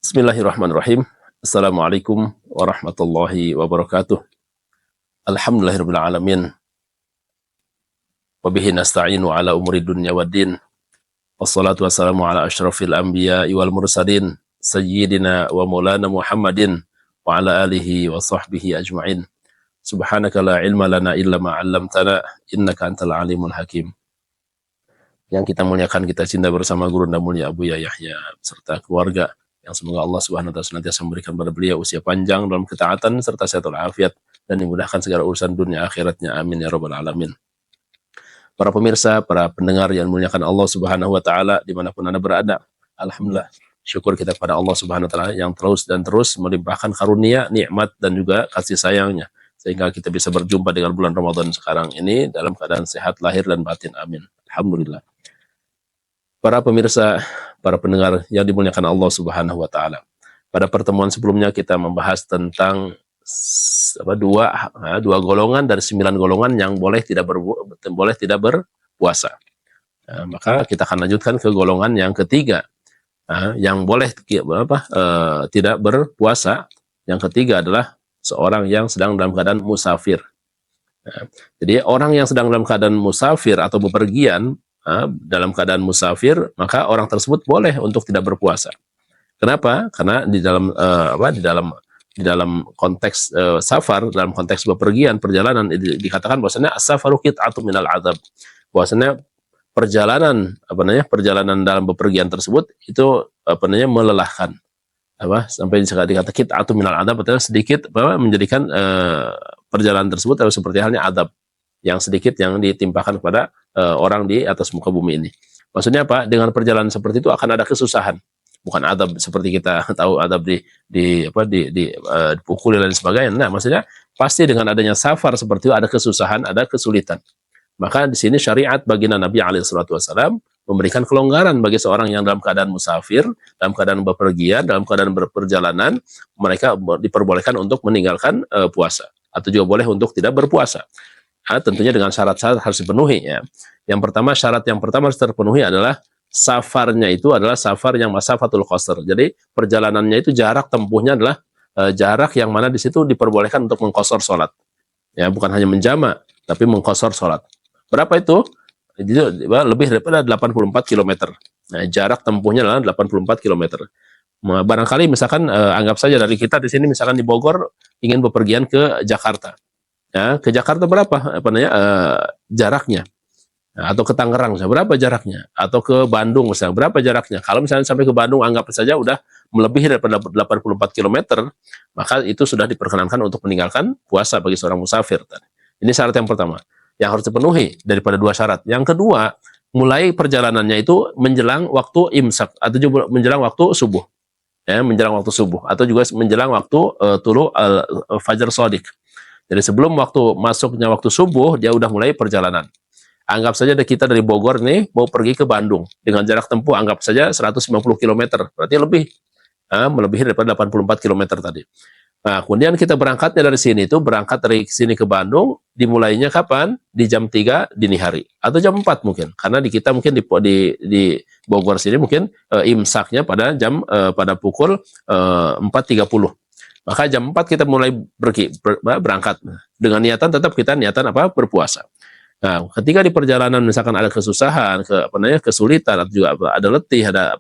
Bismillahirrahmanirrahim. Assalamualaikum warahmatullahi wabarakatuh. Alhamdulillahirabbil alamin. Wa bihi nasta'inu ala umuri dunya waddin. Wassalatu wassalamu ala asyrafil anbiya'i wal mursalin sayyidina wa maulana Muhammadin wa ala alihi wa sahbihi ajma'in. Subhanaka la ilma lana illa ma 'allamtana innaka antal alimul hakim. Yang kita muliakan, kita cinta bersama guru dan mulia Abu Yahya serta keluarga, yang semoga Allah Subhanahu wa taala senantiasa memberikan kepada beliau usia panjang dalam ketaatan serta sehat walafiat dan dimudahkan segala urusan dunia akhiratnya, amin ya rabbal alamin. Para pemirsa, para pendengar yang dimuliakan Allah Subhanahu wa taala dimanapun Anda berada, alhamdulillah syukur kita kepada Allah Subhanahu wa taala yang terus dan terus melimpahkan karunia, nikmat dan juga kasih sayangnya sehingga kita bisa berjumpa dengan bulan Ramadan sekarang ini dalam keadaan sehat lahir dan batin, amin. Alhamdulillah. Para pemirsa, para pendengar yang dimuliakan Allah Subhanahu wa taala. Pada pertemuan sebelumnya kita membahas tentang dua golongan dari 9 golongan yang boleh tidak berpuasa. Maka kita akan lanjutkan ke golongan yang ketiga, yang boleh tidak berpuasa. Yang ketiga adalah seorang yang sedang dalam keadaan musafir. Jadi orang yang sedang dalam keadaan musafir atau bepergian, dalam keadaan musafir, maka orang tersebut boleh untuk tidak berpuasa. Kenapa? Karena di dalam konteks safar, dalam konteks bepergian, perjalanan, dikatakan bahwasanya as-safaru qit'atun minal adzab. Bahwasanya perjalanan dalam bepergian tersebut itu melelahkan. Sampai dikata qit'atun minal adzab, artinya sedikit menjadikan perjalanan tersebut seperti halnya adab yang sedikit yang ditimpakan kepada orang di atas muka bumi ini. Maksudnya apa? Dengan perjalanan seperti itu akan ada kesusahan, bukan adab seperti kita tahu adab dipukuli dan sebagainya. Nah, maksudnya pasti dengan adanya safar seperti itu ada kesusahan, ada kesulitan. Maka di sini syariat baginda Nabi SAW memberikan kelonggaran bagi seorang yang dalam keadaan musafir, dalam keadaan bepergian, dalam keadaan berperjalanan, mereka diperbolehkan untuk meninggalkan puasa, atau juga boleh untuk tidak berpuasa. Tentunya dengan syarat-syarat harus dipenuhi ya. Syarat yang pertama harus terpenuhi adalah safarnya itu adalah safar yang masafatul qasr. Jadi perjalanannya itu jarak tempuhnya adalah jarak yang mana di situ diperbolehkan untuk mengqasar salat. Ya, bukan hanya menjama, tapi mengqasar salat. Berapa itu? Lebih daripada 84 km. Nah, jarak tempuhnya adalah 84 km. Barangkali misalkan anggap saja dari kita di sini misalkan di Bogor ingin bepergian ke Jakarta. Ya, ke Jakarta berapa jaraknya? Nah, atau ke Tangerang misalnya, berapa jaraknya? Atau ke Bandung misalnya, berapa jaraknya? Kalau misalnya sampai ke Bandung anggap saja udah melebihi daripada 84 km, maka itu sudah diperkenankan untuk meninggalkan puasa bagi seorang musafir. Ini syarat yang pertama yang harus dipenuhi daripada 2 syarat. Yang kedua, mulai perjalanannya itu menjelang waktu imsak atau juga menjelang waktu subuh. Ya, menjelang waktu subuh atau juga menjelang waktu tulu fajar shadiq. Jadi sebelum masuknya waktu subuh, dia udah mulai perjalanan. Anggap saja kita dari Bogor nih mau pergi ke Bandung dengan jarak tempuh anggap saja 150 km, berarti melebihi daripada 84 km tadi. Nah, kemudian kita berangkatnya dari sini berangkat dari sini ke Bandung, dimulainya kapan? Di jam 3 dini hari atau jam 4 mungkin. Karena di kita mungkin di Bogor sini mungkin imsaknya pada pukul 4.30. Maka jam 4 kita mulai berangkat. Dengan niatan tetap kita berpuasa. Nah, ketika di perjalanan misalkan ada kesusahan, kesulitan atau juga ada letih, ada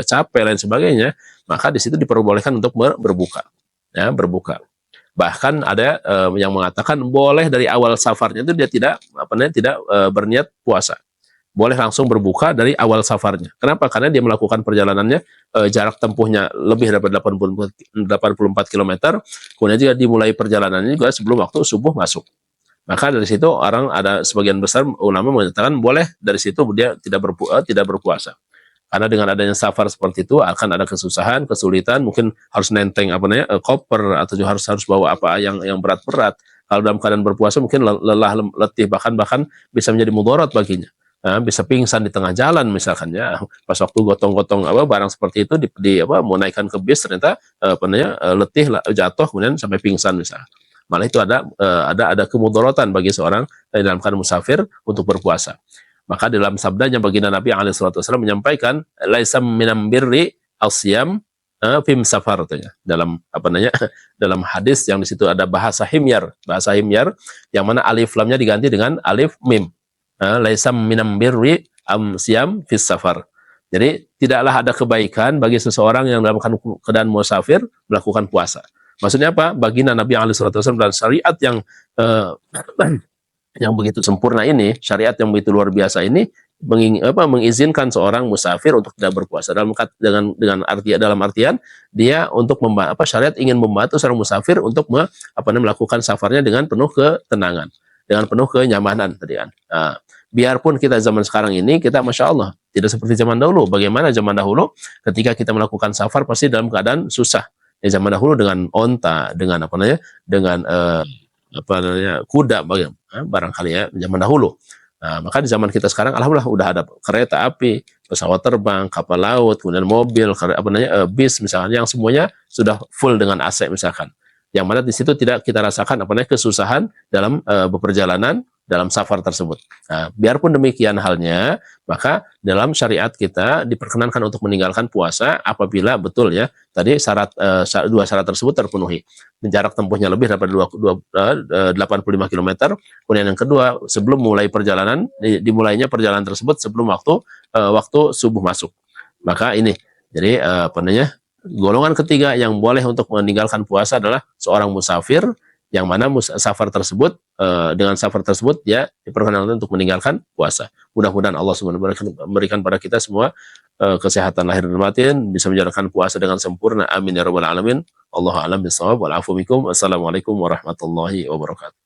capek lain sebagainya, maka di situ diperbolehkan untuk berbuka. Ya, berbuka. Bahkan ada yang mengatakan boleh dari awal safarnya itu dia tidak berniat puasa. Boleh langsung berbuka dari awal safarnya. Kenapa? Karena dia melakukan perjalanannya jarak tempuhnya lebih daripada 84 km, kemudian juga dimulai perjalanannya juga sebelum waktu subuh masuk. Maka dari situ ada sebagian besar ulama mengatakan boleh dari situ dia tidak berpuasa. Karena dengan adanya safar seperti itu akan ada kesusahan, kesulitan, mungkin harus nenteng koper atau juga harus bawa yang berat-berat. Kalau dalam keadaan berpuasa mungkin lelah, letih, bahkan bisa menjadi mudarat baginya. Bisa pingsan di tengah jalan misalkan ya, pas waktu gotong-gotong barang seperti itu mau naikkan ke bis ternyata letih, jatuh kemudian sampai pingsan misalnya. Malah itu ada kemudaratan bagi seorang dalam keadaan musafir untuk berpuasa. Maka dalam sabdanya baginda Nabi SAW menyampaikan, laisa minam birri al-siyam fim safar katanya. Dalam apa namanya? Dalam hadis yang di situ ada bahasa himyar yang mana alif lamnya diganti dengan alif mim. Laisam minam birri am siam fis safar. Jadi tidaklah ada kebaikan bagi seseorang yang dalam keadaan musafir melakukan puasa. Maksudnya apa? Baginda Nabi SAW dan syariat yang yang begitu sempurna ini, syariat yang begitu luar biasa ini mengizinkan seorang musafir untuk tidak berpuasa dalam artian dia untuk syariat ingin membantu seorang musafir untuk melakukan safarnya dengan penuh ketenangan, dengan penuh kenyamanan tadi kan. Biarpun kita zaman sekarang ini kita masya Allah tidak seperti zaman dahulu. Bagaimana zaman dahulu ketika kita melakukan safar pasti dalam keadaan susah. Ya, zaman dahulu dengan onta, dengan kuda barangkali ya zaman dahulu. Nah, maka di zaman kita sekarang alhamdulillah udah ada kereta api, pesawat terbang, kapal laut, kemudian mobil, bis misalnya yang semuanya sudah full dengan AC misalkan. Yang mana di situ tidak kita rasakan kesusahan dalam beperjalanan dalam safar tersebut. Nah, biarpun demikian halnya, maka dalam syariat kita diperkenankan untuk meninggalkan puasa apabila betul ya tadi dua syarat tersebut terpenuhi. Jarak tempuhnya lebih daripada 85 km. Kemudian yang kedua, sebelum mulai perjalanan, dimulainya perjalanan tersebut sebelum waktu subuh masuk. Maka ini, jadi golongan ketiga yang boleh untuk meninggalkan puasa adalah seorang musafir, yang mana safar tersebut dengan safar tersebut dia diperkenankan untuk meninggalkan puasa. Mudah-mudahan Allah SWT memberikan pada kita semua kesehatan lahir dan batin, bisa menjalankan puasa dengan sempurna. Amin ya rabbal alamin. Allahu a'lam bishawab. Wal afu minkum. Assalamualaikum warahmatullahi wabarakatuh.